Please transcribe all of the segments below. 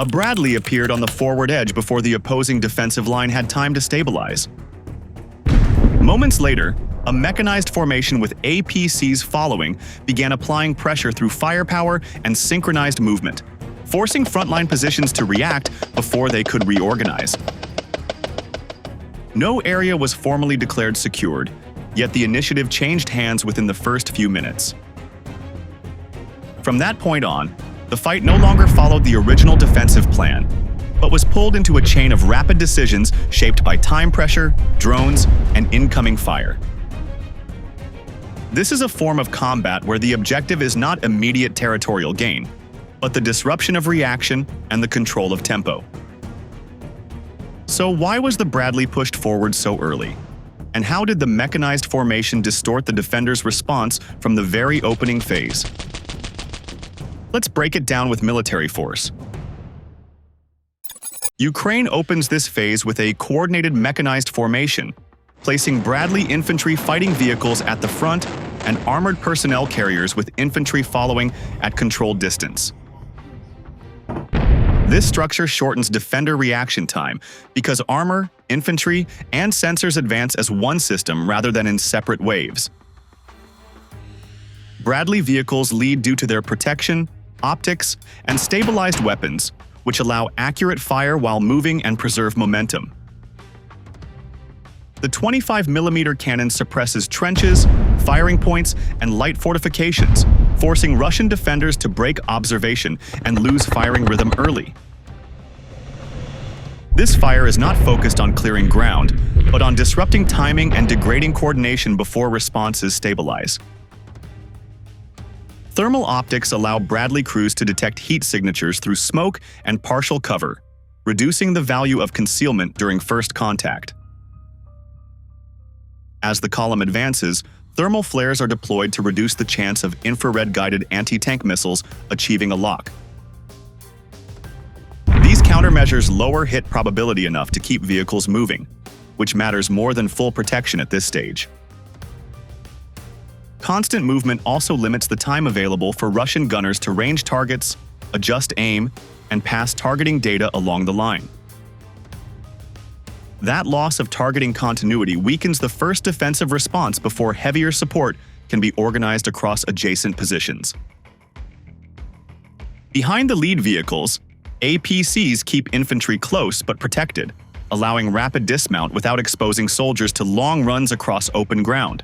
A Bradley appeared on the forward edge before the opposing defensive line had time to stabilize. Moments later, a mechanized formation with APCs following began applying pressure through firepower and synchronized movement, forcing frontline positions to react before they could reorganize. No area was formally declared secured, yet the initiative changed hands within the first few minutes. From that point on, the fight no longer followed the original defensive plan, but was pulled into a chain of rapid decisions shaped by time pressure, drones, and incoming fire. This is a form of combat where the objective is not immediate territorial gain, but the disruption of reaction and the control of tempo. So why was the Bradley pushed forward so early? And how did the mechanized formation distort the defender's response from the very opening phase? Let's break it down with military force. Ukraine opens this phase with a coordinated mechanized formation, placing Bradley infantry fighting vehicles at the front and armored personnel carriers with infantry following at controlled distance. This structure shortens defender reaction time because armor, infantry, and sensors advance as one system rather than in separate waves. Bradley vehicles lead due to their protection, optics, and stabilized weapons, which allow accurate fire while moving and preserve momentum. The 25mm cannon suppresses trenches, firing points, and light fortifications, forcing Russian defenders to break observation and lose firing rhythm early. This fire is not focused on clearing ground, but on disrupting timing and degrading coordination before responses stabilize. Thermal optics allow Bradley crews to detect heat signatures through smoke and partial cover, reducing the value of concealment during first contact. As the column advances, thermal flares are deployed to reduce the chance of infrared-guided anti-tank missiles achieving a lock. These countermeasures lower hit probability enough to keep vehicles moving, which matters more than full protection at this stage. Constant movement also limits the time available for Russian gunners to range targets, adjust aim, and pass targeting data along the line. That loss of targeting continuity weakens the first defensive response before heavier support can be organized across adjacent positions. Behind the lead vehicles, APCs keep infantry close but protected, allowing rapid dismount without exposing soldiers to long runs across open ground.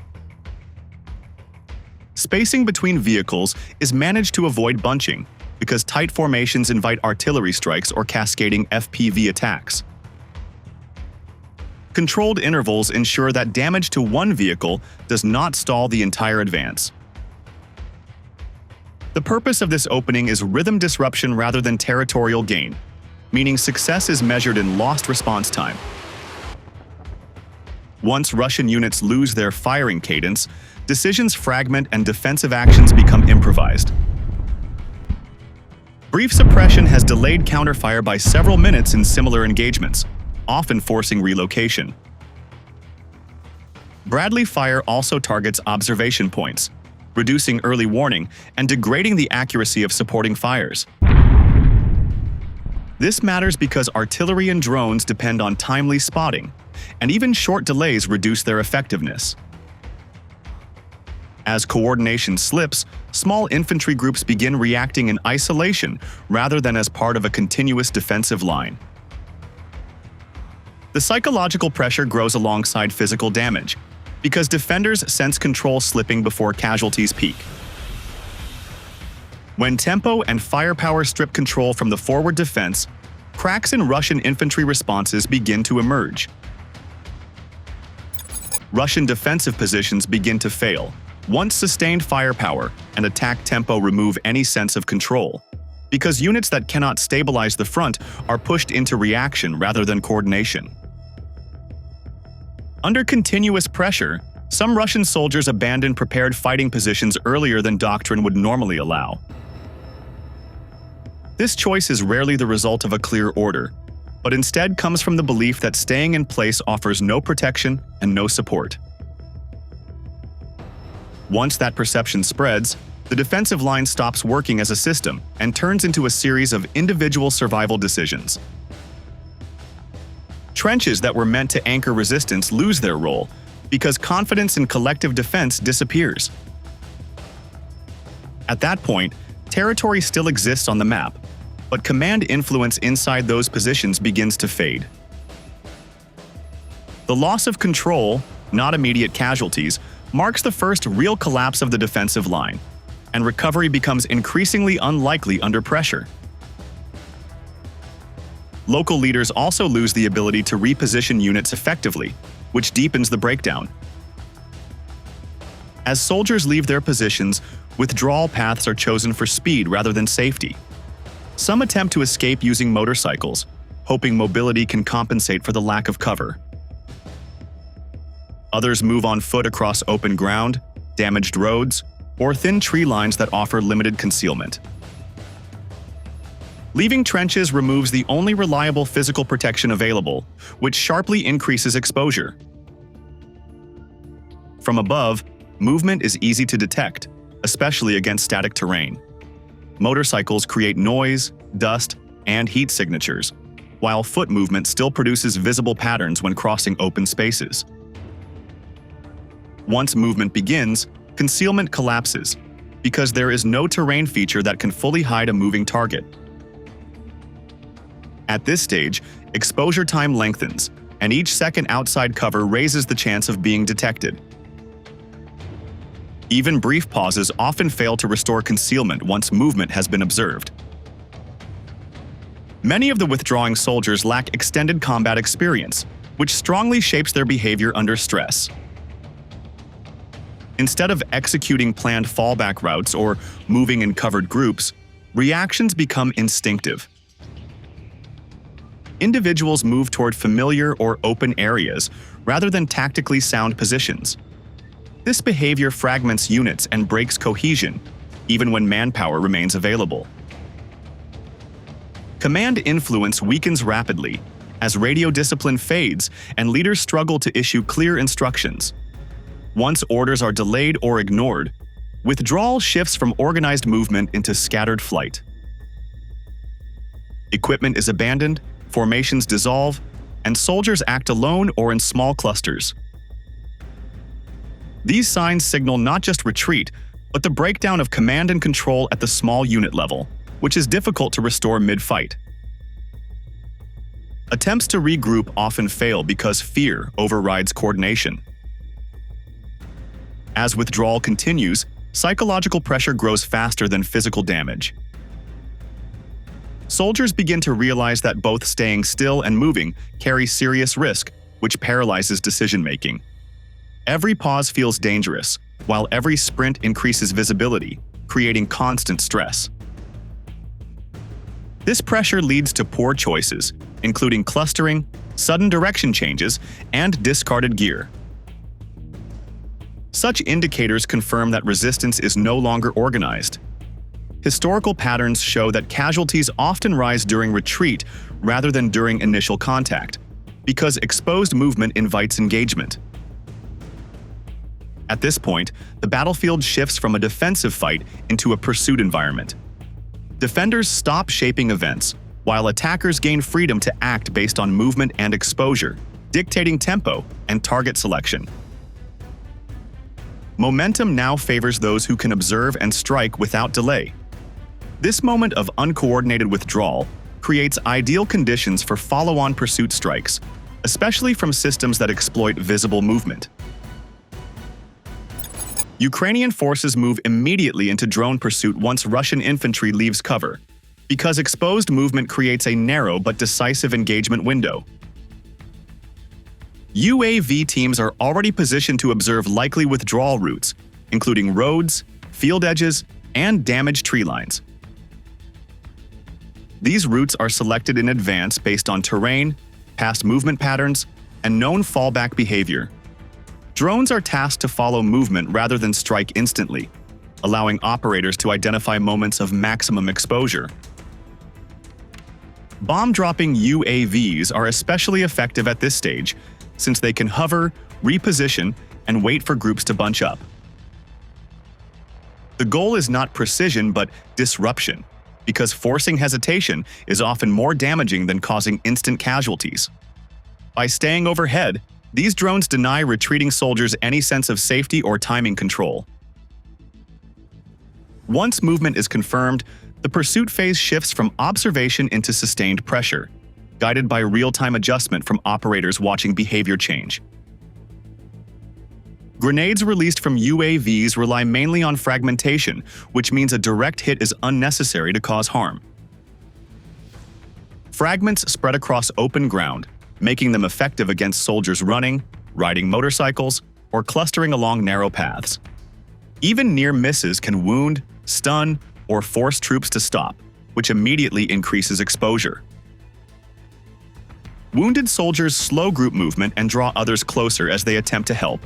Spacing between vehicles is managed to avoid bunching because tight formations invite artillery strikes or cascading FPV attacks. Controlled intervals ensure that damage to one vehicle does not stall the entire advance. The purpose of this opening is rhythm disruption rather than territorial gain, meaning success is measured in lost response time. Once Russian units lose their firing cadence, decisions fragment and defensive actions become improvised. Brief suppression has delayed counterfire by several minutes in similar engagements, often forcing relocation. Bradley fire also targets observation points, reducing early warning and degrading the accuracy of supporting fires. This matters because artillery and drones depend on timely spotting, and even short delays reduce their effectiveness. As coordination slips, small infantry groups begin reacting in isolation rather than as part of a continuous defensive line. The psychological pressure grows alongside physical damage, because defenders sense control slipping before casualties peak. When tempo and firepower strip control from the forward defense, cracks in Russian infantry responses begin to emerge. Russian defensive positions begin to fail once sustained firepower and attack tempo remove any sense of control, because units that cannot stabilize the front are pushed into reaction rather than coordination. Under continuous pressure, some Russian soldiers abandon prepared fighting positions earlier than doctrine would normally allow. This choice is rarely the result of a clear order, but instead comes from the belief that staying in place offers no protection and no support. Once that perception spreads, the defensive line stops working as a system and turns into a series of individual survival decisions. Trenches that were meant to anchor resistance lose their role because confidence in collective defense disappears. At that point, territory still exists on the map, but command influence inside those positions begins to fade. The loss of control, not immediate casualties, marks the first real collapse of the defensive line, and recovery becomes increasingly unlikely under pressure. Local leaders also lose the ability to reposition units effectively, which deepens the breakdown. As soldiers leave their positions, withdrawal paths are chosen for speed rather than safety. Some attempt to escape using motorcycles, hoping mobility can compensate for the lack of cover. Others move on foot across open ground, damaged roads, or thin tree lines that offer limited concealment. Leaving trenches removes the only reliable physical protection available, which sharply increases exposure. From above, movement is easy to detect, especially against static terrain. Motorcycles create noise, dust, and heat signatures, while foot movement still produces visible patterns when crossing open spaces. Once movement begins, concealment collapses, because there is no terrain feature that can fully hide a moving target. At this stage, exposure time lengthens, and each second outside cover raises the chance of being detected. Even brief pauses often fail to restore concealment once movement has been observed. Many of the withdrawing soldiers lack extended combat experience, which strongly shapes their behavior under stress. Instead of executing planned fallback routes or moving in covered groups, reactions become instinctive. Individuals move toward familiar or open areas rather than tactically sound positions. This behavior fragments units and breaks cohesion, even when manpower remains available. Command influence weakens rapidly as radio discipline fades and leaders struggle to issue clear instructions. Once orders are delayed or ignored, withdrawal shifts from organized movement into scattered flight. Equipment is abandoned, formations dissolve, and soldiers act alone or in small clusters. These signs signal not just retreat, but the breakdown of command and control at the small unit level, which is difficult to restore mid-fight. Attempts to regroup often fail because fear overrides coordination. As withdrawal continues, psychological pressure grows faster than physical damage. Soldiers begin to realize that both staying still and moving carry serious risk, which paralyzes decision-making. Every pause feels dangerous, while every sprint increases visibility, creating constant stress. This pressure leads to poor choices, including clustering, sudden direction changes, and discarded gear. Such indicators confirm that resistance is no longer organized. Historical patterns show that casualties often rise during retreat rather than during initial contact, because exposed movement invites engagement. At this point, the battlefield shifts from a defensive fight into a pursuit environment. Defenders stop shaping events, while attackers gain freedom to act based on movement and exposure, dictating tempo and target selection. Momentum now favors those who can observe and strike without delay. This moment of uncoordinated withdrawal creates ideal conditions for follow-on pursuit strikes, especially from systems that exploit visible movement. Ukrainian forces move immediately into drone pursuit once Russian infantry leaves cover, because exposed movement creates a narrow but decisive engagement window. UAV teams are already positioned to observe likely withdrawal routes, including roads, field edges, and damaged tree lines. These routes are selected in advance based on terrain, past movement patterns, and known fallback behavior. Drones are tasked to follow movement rather than strike instantly, allowing operators to identify moments of maximum exposure. Bomb-dropping UAVs are especially effective at this stage, since they can hover, reposition, and wait for groups to bunch up. The goal is not precision but disruption, because forcing hesitation is often more damaging than causing instant casualties. By staying overhead, these drones deny retreating soldiers any sense of safety or timing control. Once movement is confirmed, the pursuit phase shifts from observation into sustained pressure, guided by real-time adjustment from operators watching behavior change. Grenades released from UAVs rely mainly on fragmentation, which means a direct hit is unnecessary to cause harm. Fragments spread across open ground, making them effective against soldiers running, riding motorcycles, or clustering along narrow paths. Even near misses can wound, stun, or force troops to stop, which immediately increases exposure. Wounded soldiers slow group movement and draw others closer as they attempt to help,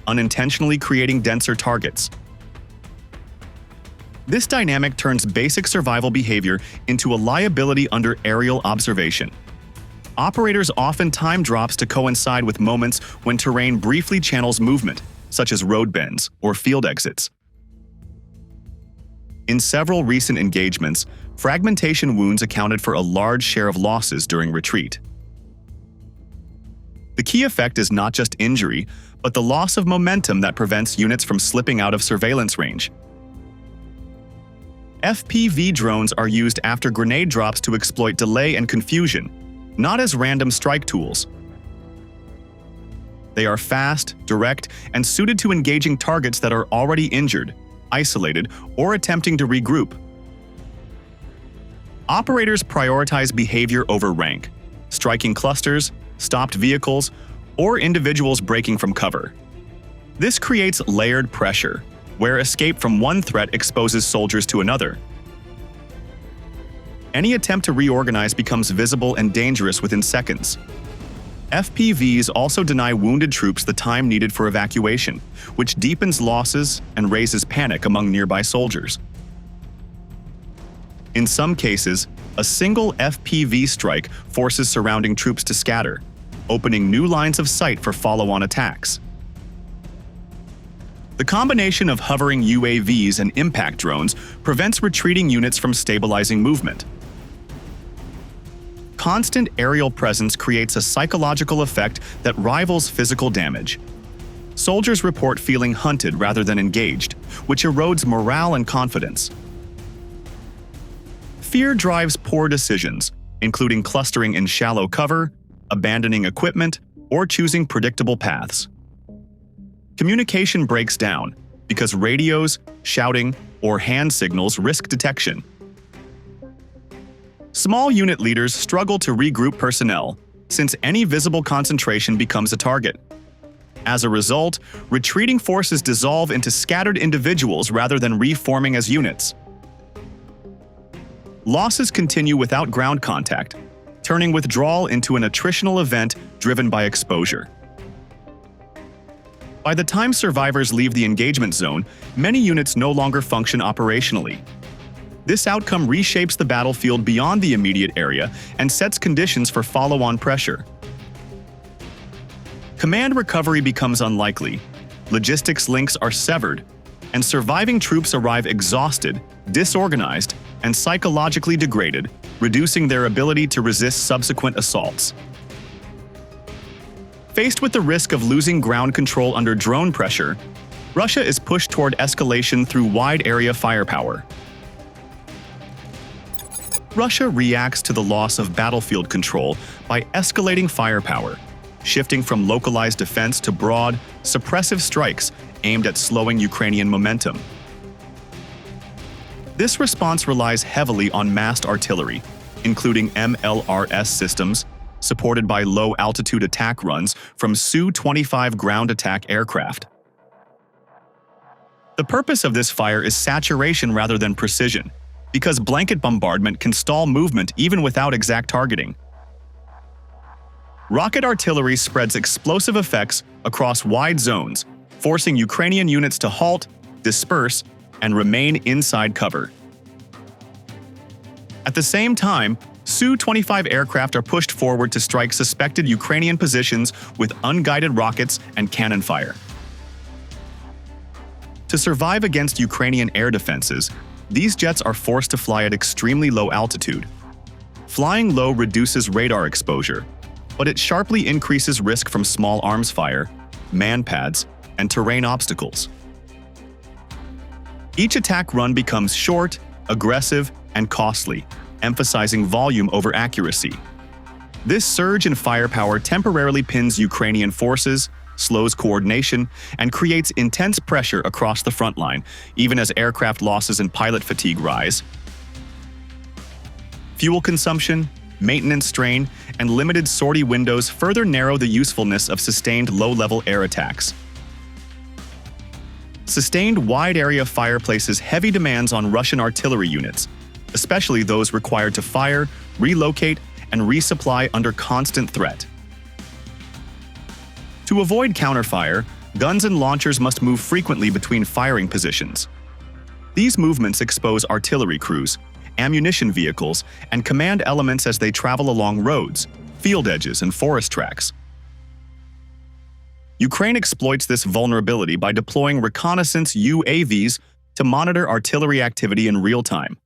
unintentionally creating denser targets. This dynamic turns basic survival behavior into a liability under aerial observation. Operators often time drops to coincide with moments when terrain briefly channels movement, such as road bends or field exits. In several recent engagements, fragmentation wounds accounted for a large share of losses during retreat. The key effect is not just injury, but the loss of momentum that prevents units from slipping out of surveillance range. FPV drones are used after grenade drops to exploit delay and confusion, not as random strike tools. They are fast, direct, and suited to engaging targets that are already injured, isolated, or attempting to regroup. Operators prioritize behavior over rank, striking clusters, stopped vehicles, or individuals breaking from cover. This creates layered pressure, where escape from one threat exposes soldiers to another. Any attempt to reorganize becomes visible and dangerous within seconds. FPVs also deny wounded troops the time needed for evacuation, which deepens losses and raises panic among nearby soldiers. In some cases, a single FPV strike forces surrounding troops to scatter, opening new lines of sight for follow-on attacks. The combination of hovering UAVs and impact drones prevents retreating units from stabilizing movement. Constant aerial presence creates a psychological effect that rivals physical damage. Soldiers report feeling hunted rather than engaged, which erodes morale and confidence. Fear drives poor decisions, including clustering in shallow cover, abandoning equipment, or choosing predictable paths. Communication breaks down because radios, shouting, or hand signals risk detection. Small unit leaders struggle to regroup personnel, since any visible concentration becomes a target. As a result, retreating forces dissolve into scattered individuals rather than reforming as units. Losses continue without ground contact, turning withdrawal into an attritional event driven by exposure. By the time survivors leave the engagement zone, many units no longer function operationally. This outcome reshapes the battlefield beyond the immediate area and sets conditions for follow-on pressure. Command recovery becomes unlikely, logistics links are severed, and surviving troops arrive exhausted, disorganized, and psychologically degraded, reducing their ability to resist subsequent assaults. Faced with the risk of losing ground control under drone pressure, Russia is pushed toward escalation through wide-area firepower. Russia reacts to the loss of battlefield control by escalating firepower, shifting from localized defense to broad, suppressive strikes aimed at slowing Ukrainian momentum. This response relies heavily on massed artillery, including MLRS systems, supported by low-altitude attack runs from Su-25 ground attack aircraft. The purpose of this fire is saturation rather than precision, because blanket bombardment can stall movement even without exact targeting. Rocket artillery spreads explosive effects across wide zones, forcing Ukrainian units to halt, disperse, and remain inside cover. At the same time, Su-25 aircraft are pushed forward to strike suspected Ukrainian positions with unguided rockets and cannon fire. To survive against Ukrainian air defenses, these jets are forced to fly at extremely low altitude. Flying low reduces radar exposure, but it sharply increases risk from small arms fire, man-pads, and terrain obstacles. Each attack run becomes short, aggressive, and costly, emphasizing volume over accuracy. This surge in firepower temporarily pins Ukrainian forces, slows coordination, and creates intense pressure across the front line, even as aircraft losses and pilot fatigue rise. Fuel consumption, maintenance strain, and limited sortie windows further narrow the usefulness of sustained low-level air attacks. Sustained wide-area fire places heavy demands on Russian artillery units, especially those required to fire, relocate, and resupply under constant threat. To avoid counterfire, guns and launchers must move frequently between firing positions. These movements expose artillery crews, ammunition vehicles, and command elements as they travel along roads, field edges, and forest tracks. Ukraine exploits this vulnerability by deploying reconnaissance UAVs to monitor artillery activity in real time.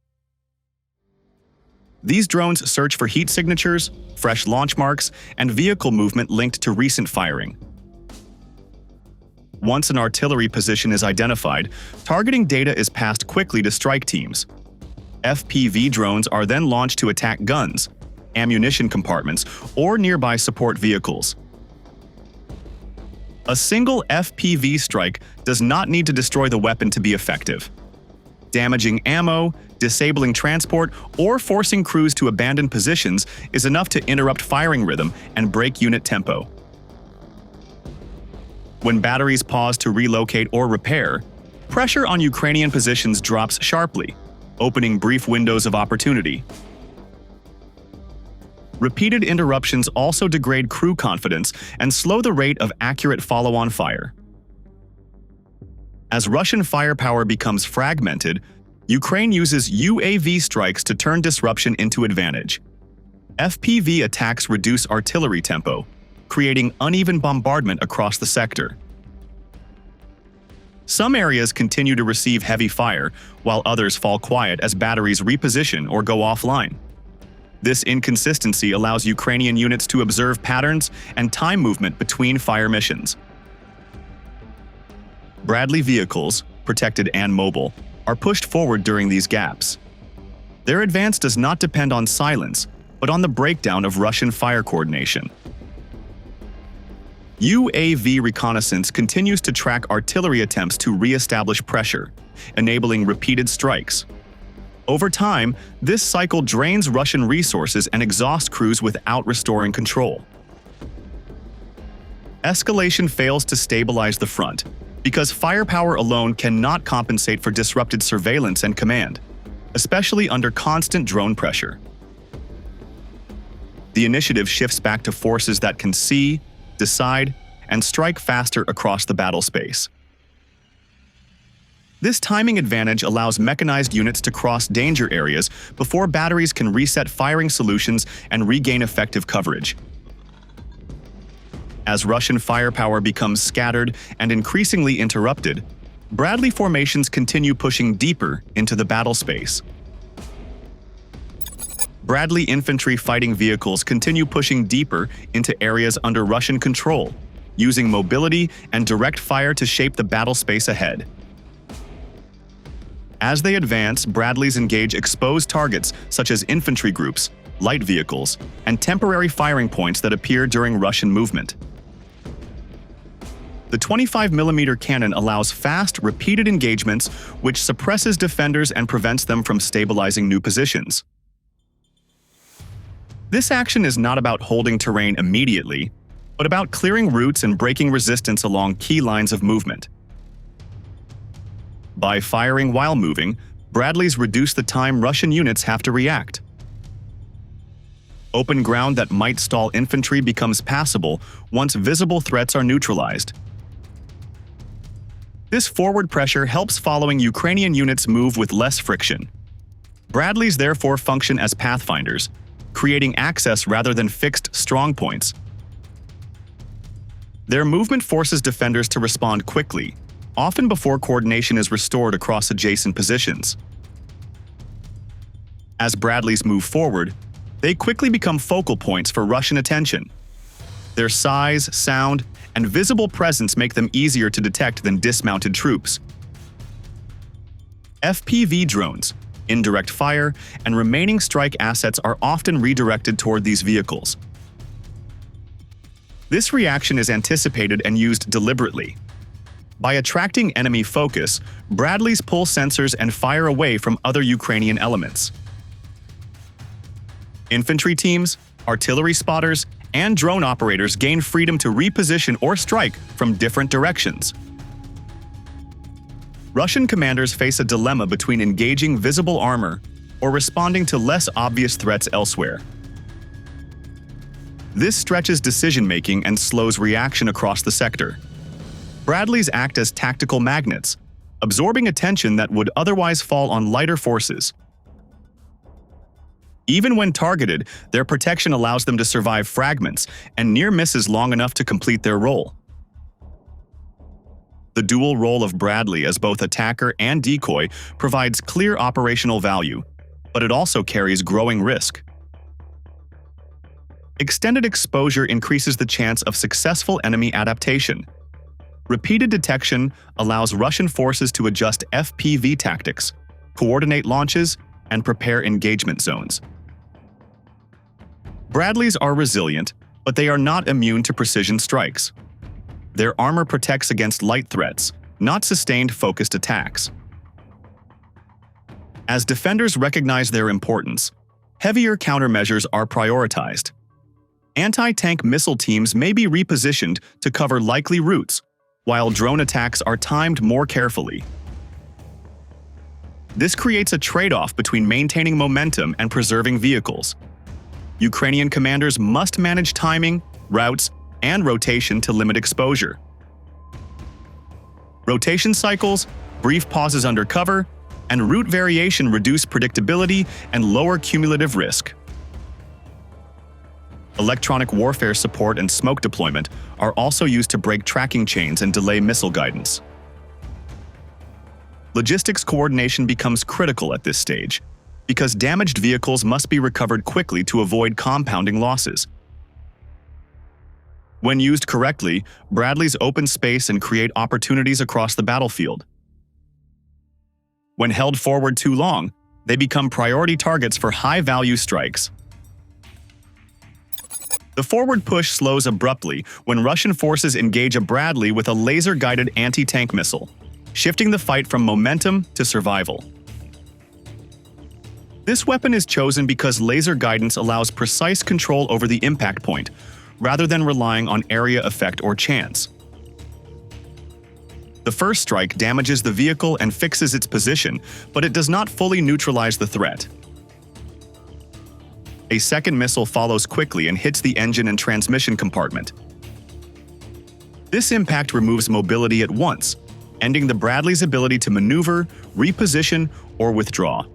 These drones search for heat signatures, fresh launch marks, and vehicle movement linked to recent firing. Once an artillery position is identified, targeting data is passed quickly to strike teams. FPV drones are then launched to attack guns, ammunition compartments, or nearby support vehicles. A single FPV strike does not need to destroy the weapon to be effective. Damaging ammo, disabling transport, or forcing crews to abandon positions is enough to interrupt firing rhythm and break unit tempo. When batteries pause to relocate or repair, pressure on Ukrainian positions drops sharply, opening brief windows of opportunity. Repeated interruptions also degrade crew confidence and slow the rate of accurate follow-on fire. As Russian firepower becomes fragmented, Ukraine uses UAV strikes to turn disruption into advantage. FPV attacks reduce artillery tempo, creating uneven bombardment across the sector. Some areas continue to receive heavy fire, while others fall quiet as batteries reposition or go offline. This inconsistency allows Ukrainian units to observe patterns and time movement between fire missions. Bradley vehicles, protected and mobile, are pushed forward during these gaps. Their advance does not depend on silence, but on the breakdown of Russian fire coordination. UAV reconnaissance continues to track artillery attempts to re-establish pressure, enabling repeated strikes. Over time, this cycle drains Russian resources and exhausts crews without restoring control. Escalation fails to stabilize the front, because firepower alone cannot compensate for disrupted surveillance and command, especially under constant drone pressure. The initiative shifts back to forces that can see, decide, and strike faster across the battle space. This timing advantage allows mechanized units to cross danger areas before batteries can reset firing solutions and regain effective coverage. As Russian firepower becomes scattered and increasingly interrupted, Bradley formations continue pushing deeper into the battle space. Bradley infantry fighting vehicles continue pushing deeper into areas under Russian control, using mobility and direct fire to shape the battle space ahead. As they advance, Bradleys engage exposed targets such as infantry groups, light vehicles, and temporary firing points that appear during Russian movement. The 25mm cannon allows fast, repeated engagements, which suppresses defenders and prevents them from stabilizing new positions. This action is not about holding terrain immediately, but about clearing routes and breaking resistance along key lines of movement. By firing while moving, Bradleys reduce the time Russian units have to react. Open ground that might stall infantry becomes passable once visible threats are neutralized. This forward pressure helps following Ukrainian units move with less friction. Bradleys therefore function as pathfinders, creating access rather than fixed strong points. Their movement forces defenders to respond quickly, often before coordination is restored across adjacent positions. As Bradleys move forward, they quickly become focal points for Russian attention. Their size, sound, and visible presence make them easier to detect than dismounted troops. FPV drones, indirect fire, and remaining strike assets are often redirected toward these vehicles. This reaction is anticipated and used deliberately. By attracting enemy focus, Bradleys pull sensors and fire away from other Ukrainian elements. Infantry teams, artillery spotters, and drone operators gain freedom to reposition or strike from different directions. Russian commanders face a dilemma between engaging visible armor or responding to less obvious threats elsewhere. This stretches decision-making and slows reaction across the sector. Bradleys act as tactical magnets, absorbing attention that would otherwise fall on lighter forces. Even when targeted, their protection allows them to survive fragments and near misses long enough to complete their role. The dual role of Bradley as both attacker and decoy provides clear operational value, but it also carries growing risk. Extended exposure increases the chance of successful enemy adaptation. Repeated detection allows Russian forces to adjust FPV tactics, coordinate launches, and prepare engagement zones. Bradleys are resilient, but they are not immune to precision strikes. Their armor protects against light threats, not sustained focused attacks. As defenders recognize their importance, heavier countermeasures are prioritized. Anti-tank missile teams may be repositioned to cover likely routes, while drone attacks are timed more carefully. This creates a trade-off between maintaining momentum and preserving vehicles. Ukrainian commanders must manage timing, routes, and rotation to limit exposure. Rotation cycles, brief pauses under cover, and route variation reduce predictability and lower cumulative risk. Electronic warfare support and smoke deployment are also used to break tracking chains and delay missile guidance. Logistics coordination becomes critical at this stage, because damaged vehicles must be recovered quickly to avoid compounding losses. When used correctly, Bradleys open space and create opportunities across the battlefield. When held forward too long, they become priority targets for high-value strikes. The forward push slows abruptly when Russian forces engage a Bradley with a laser-guided anti-tank missile, shifting the fight from momentum to survival. This weapon is chosen because laser guidance allows precise control over the impact point, rather than relying on area effect or chance. The first strike damages the vehicle and fixes its position, but it does not fully neutralize the threat. A second missile follows quickly and hits the engine and transmission compartment. This impact removes mobility at once, ending the Bradley's ability to maneuver, reposition, or withdraw.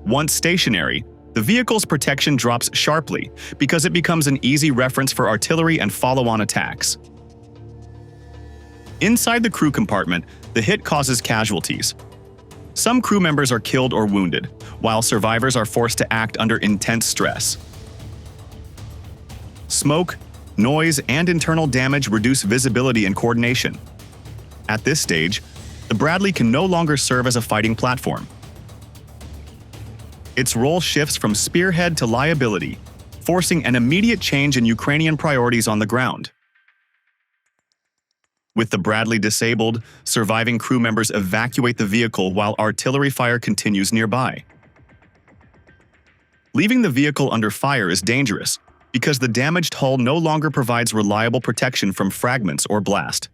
Once stationary, the vehicle's protection drops sharply because it becomes an easy reference for artillery and follow-on attacks. Inside the crew compartment, the hit causes casualties. Some crew members are killed or wounded, while survivors are forced to act under intense stress. Smoke, noise, and internal damage reduce visibility and coordination. At this stage, the Bradley can no longer serve as a fighting platform. Its role shifts from spearhead to liability, forcing an immediate change in Ukrainian priorities on the ground. With the Bradley disabled, surviving crew members evacuate the vehicle while artillery fire continues nearby. Leaving the vehicle under fire is dangerous because the damaged hull no longer provides reliable protection from fragments or blast.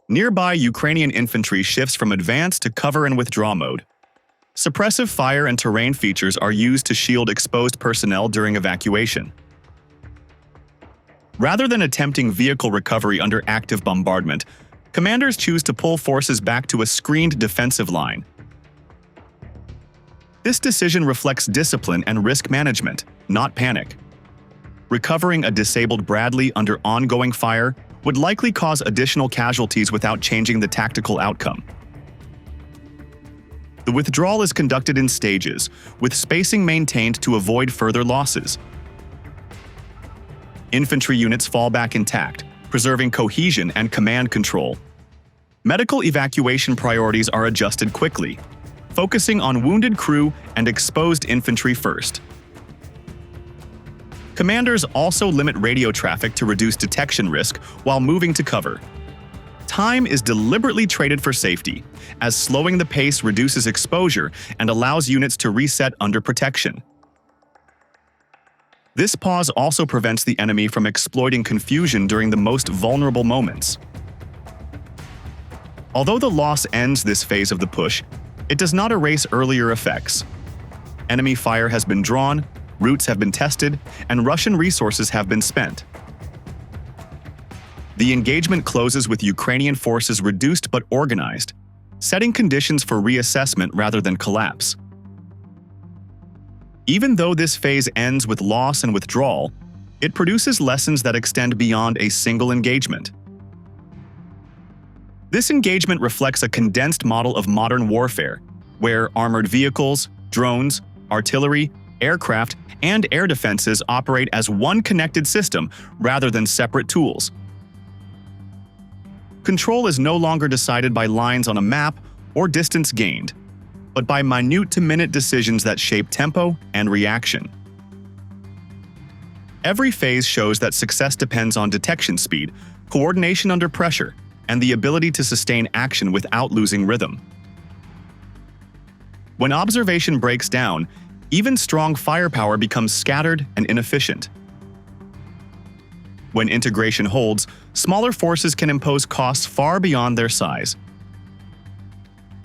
Nearby Ukrainian infantry shifts from advance to cover and withdraw mode. Suppressive fire and terrain features are used to shield exposed personnel during evacuation. Rather than attempting vehicle recovery under active bombardment, commanders choose to pull forces back to a screened defensive line. This decision reflects discipline and risk management, not panic. Recovering a disabled Bradley under ongoing fire would likely cause additional casualties without changing the tactical outcome. The withdrawal is conducted in stages, with spacing maintained to avoid further losses. Infantry units fall back intact, preserving cohesion and command control. Medical evacuation priorities are adjusted quickly, focusing on wounded crew and exposed infantry first. Commanders also limit radio traffic to reduce detection risk while moving to cover. Time is deliberately traded for safety, as slowing the pace reduces exposure and allows units to reset under protection. This pause also prevents the enemy from exploiting confusion during the most vulnerable moments. Although the loss ends this phase of the push, it does not erase earlier effects. Enemy fire has been drawn, routes have been tested, and Russian resources have been spent. The engagement closes with Ukrainian forces reduced but organized, setting conditions for reassessment rather than collapse. Even though this phase ends with loss and withdrawal, it produces lessons that extend beyond a single engagement. This engagement reflects a condensed model of modern warfare, where armored vehicles, drones, artillery, aircraft, and air defenses operate as one connected system rather than separate tools. Control is no longer decided by lines on a map or distance gained, but by minute-to-minute decisions that shape tempo and reaction. Every phase shows that success depends on detection speed, coordination under pressure, and the ability to sustain action without losing rhythm. When observation breaks down, even strong firepower becomes scattered and inefficient. When integration holds, smaller forces can impose costs far beyond their size.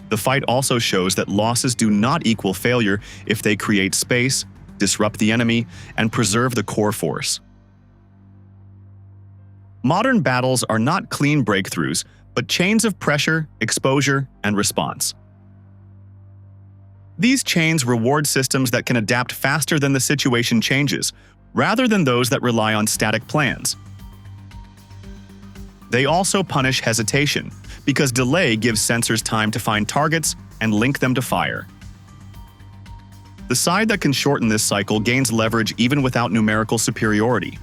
The fight also shows that losses do not equal failure if they create space, disrupt the enemy, and preserve the core force. Modern battles are not clean breakthroughs, but chains of pressure, exposure, and response. These chains reward systems that can adapt faster than the situation changes, rather than those that rely on static plans. They also punish hesitation, because delay gives sensors time to find targets and link them to fire. The side that can shorten this cycle gains leverage even without numerical superiority.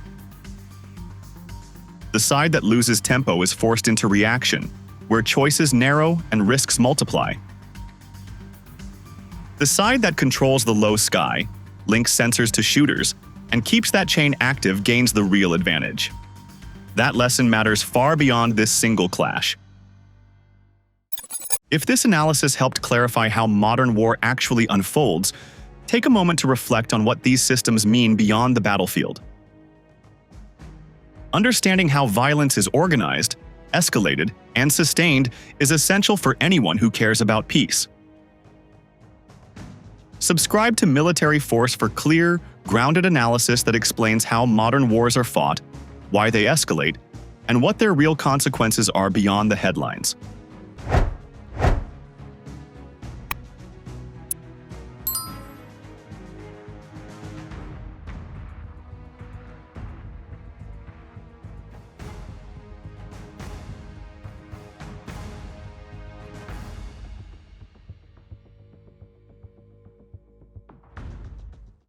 The side that loses tempo is forced into reaction, where choices narrow and risks multiply. The side that controls the low sky, links sensors to shooters, and keeps that chain active gains the real advantage. That lesson matters far beyond this single clash. If this analysis helped clarify how modern war actually unfolds, take a moment to reflect on what these systems mean beyond the battlefield. Understanding how violence is organized, escalated, and sustained is essential for anyone who cares about peace. Subscribe to Military Force for clear, grounded analysis that explains how modern wars are fought, why they escalate, and what their real consequences are beyond the headlines.